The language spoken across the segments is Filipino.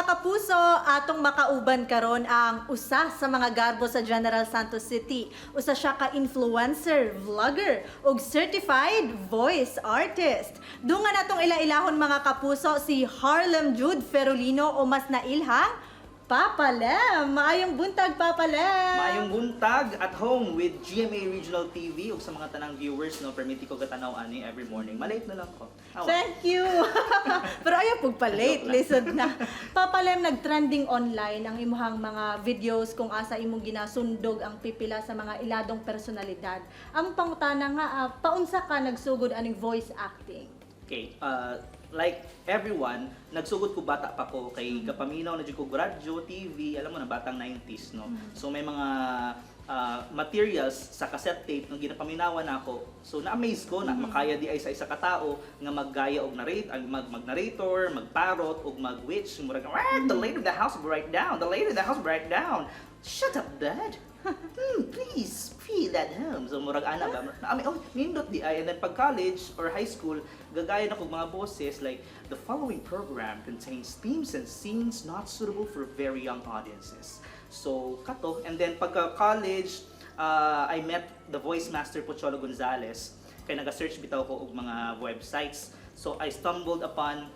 mga kapuso, atong makauban karon ang usa sa mga garbo sa General Santos City. Usa siya ka influencer, vlogger ug certified voice artist. Dungan natong ila-ilahon mga kapuso si Harlem Jude Ferolino o mas nailhang Papa Lem. Maayong buntag, Papa Lem. Maayong buntag at home with GMA Regional TV ug sa mga tanang viewers no permiti ko gatanaw ani every morning. Malate na lang ko. Thank you. Pero ayaw pug pa late, listen na. Papa Lem, nag-trending online ang imuhang mga videos kung asa imong ginasundog ang pipila sa mga iladong personalidad. Ang pangutana nga, paunsa ka nagsugod aning voice acting? Okay, like everyone, nagsugod ko bata pa ko kay kapaminaw na jud ko radyo, TV, alam mo na batang 90s no. So may mga materials sa cassette tape nga ginapaminawan nako. So na-amaze ko na makaya di ay sa isa ka tawo nga maggaya og mag-narrator, mag-parrot og mag-witch, murag the lady of the house will write down. The lady of the house will write down. Shut up, dad. Please feel at home. So murag ana ba? Nindot di ay, and then pag college or high school, gagaya na kog mga boses like the following program contains themes and scenes not suitable for very young audiences. So kato, and then pagka college, I met the voice master Pocholo Gonzalez kay naga-search bitaw ko og mga websites. So I stumbled upon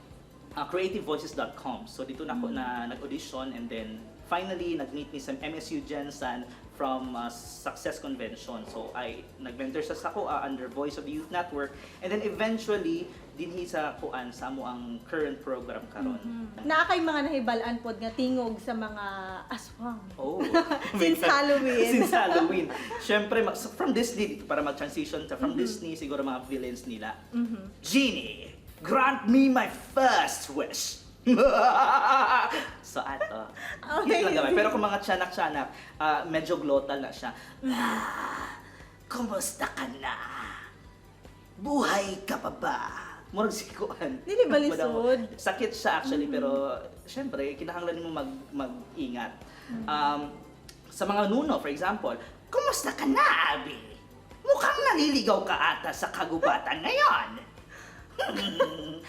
creativevoices.com. So dito na ako na nag-audition, and then finally nag-meet ni sa MSU Jensen from Success Convention. So I nag-mentor sa ako under Voice of the Youth Network, and then eventually dinhi sa kuan sa mo ang current program karon. Naa kay mga nahibalaan pod nga tingog sa mga aswang. Oh, Since Halloween. Since Halloween. Syempre from Disney para mag-transition from Disney siguro mga villains nila. Genie, grant me my first wish. So ato. Okay. Pero kung mga tiyanak-tiyanak, medyo glottal na siya. Kumusta ka na? Buhay ka pa ba? Murag sikuan. Dili ba lisod? Sakit siya actually, pero syempre, kinahanglan mo mag-ingat. Sa mga nuno, for example, kumusta ka na, Abi? Mukhang naliligaw ka ata sa kagubatan ngayon.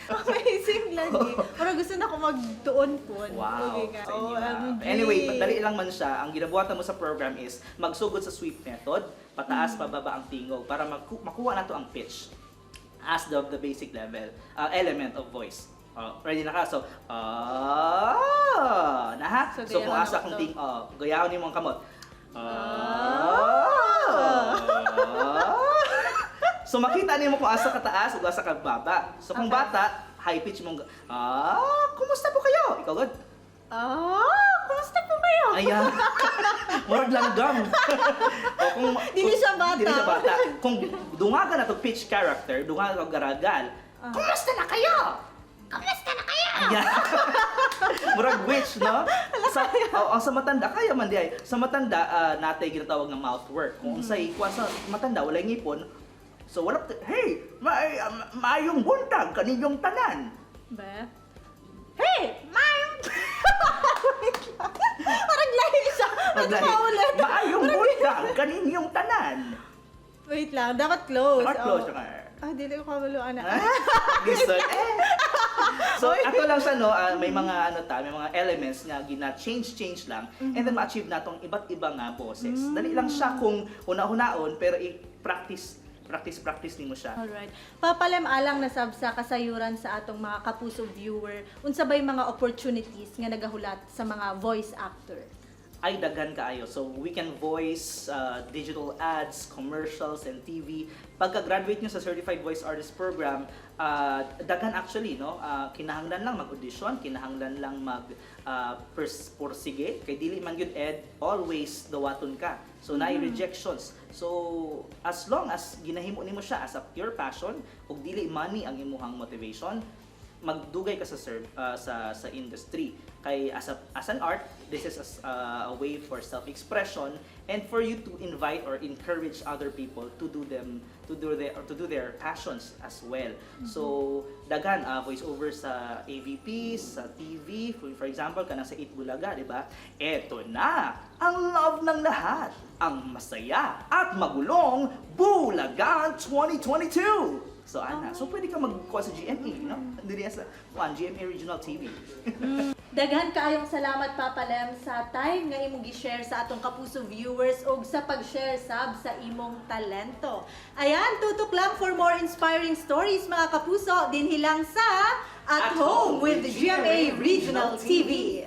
Amazing lagi. Pero gusto na ako magtuon po. Wow. Okay ka. Sa inyo, OMG. Anyway, dali lang man siya. Ang ginabuhatan mo sa program is magsugod sa sweep method, pataas, pababa ang tingog para makuha na to ang pitch as the basic level, element of voice. Ready na ka? So, na ha? So, So, kung gayahon asa ako kung to. ting, gayahon ni mong kamot. So makita niyo mo kung asa ka taas o asa ka baba. So kung bata, high pitch mong kumusta po kayo? Ikaw good? Kumusta po kayo? Ayan. Murag langgam. O kung Dili siya bata. Dili siya bata. Kung dungaga na to pitch character, dungaga ka garagal. Kumusta na kayo? Kumusta na kayo? Ayan. Murag witch, no? Sa matanda, kaya man di ay. Sa matanda, natay ginatawag ng mouth work. Kung unsay kuan sa matanda, walay ngipon. So wala, hey, maayong buntag kaninyong tanan. Ba? Hey! Mayong! Wait lang. Parang lahi siya. Nagmaulit. Maayong buntag kaninyong tanan. Wait lang, dapat close. Dapat close ka. Dili ko kabuluan na. Listen. So ato lang sa no, may mga may mga elements nga gina-change lang, and then ma-achieve natong iba't ibang boses. Dali lang siya kung una-hunaon, pero practice nimo siya. Alright. Papalem alang na sab sa kasayuran sa atong mga kapuso viewer, unsa bay mga opportunities nga nagahulat sa mga voice actor? Ay daghan kaayo. So we can voice digital ads, commercials, and TV. Pagka-graduate nyo sa Certified Voice Artist Program, daghan actually, no? Kinahanglan lang mag-audition, kinahanglan lang pursige. Kay dili man yun always dawaton ka. So naay rejections. So as long as ginahimo nimo siya as a pure passion, ug dili money ang imuhang motivation, magdugay ka sa industry. Kay as an art, this is a way for self-expression and for you to invite or encourage other people to do their passions as well. So daghan voiceover sa AVP, sa TV, for example kanang sa Itbulaga, di ba? Eto na ang love ng lahat, ang masaya at magulong Bulagan 2022. So ana, so pwede ka magkuha sa GMA, no? Diri sa GMA Regional TV. Daghan kaayong salamat Papa Lem sa time nga imong gi-share sa atong kapuso viewers ug sa pag-share sab sa imong talento. Ayan, tutok lang for more inspiring stories mga kapuso dinhi lang sa At Home with GMA Regional TV.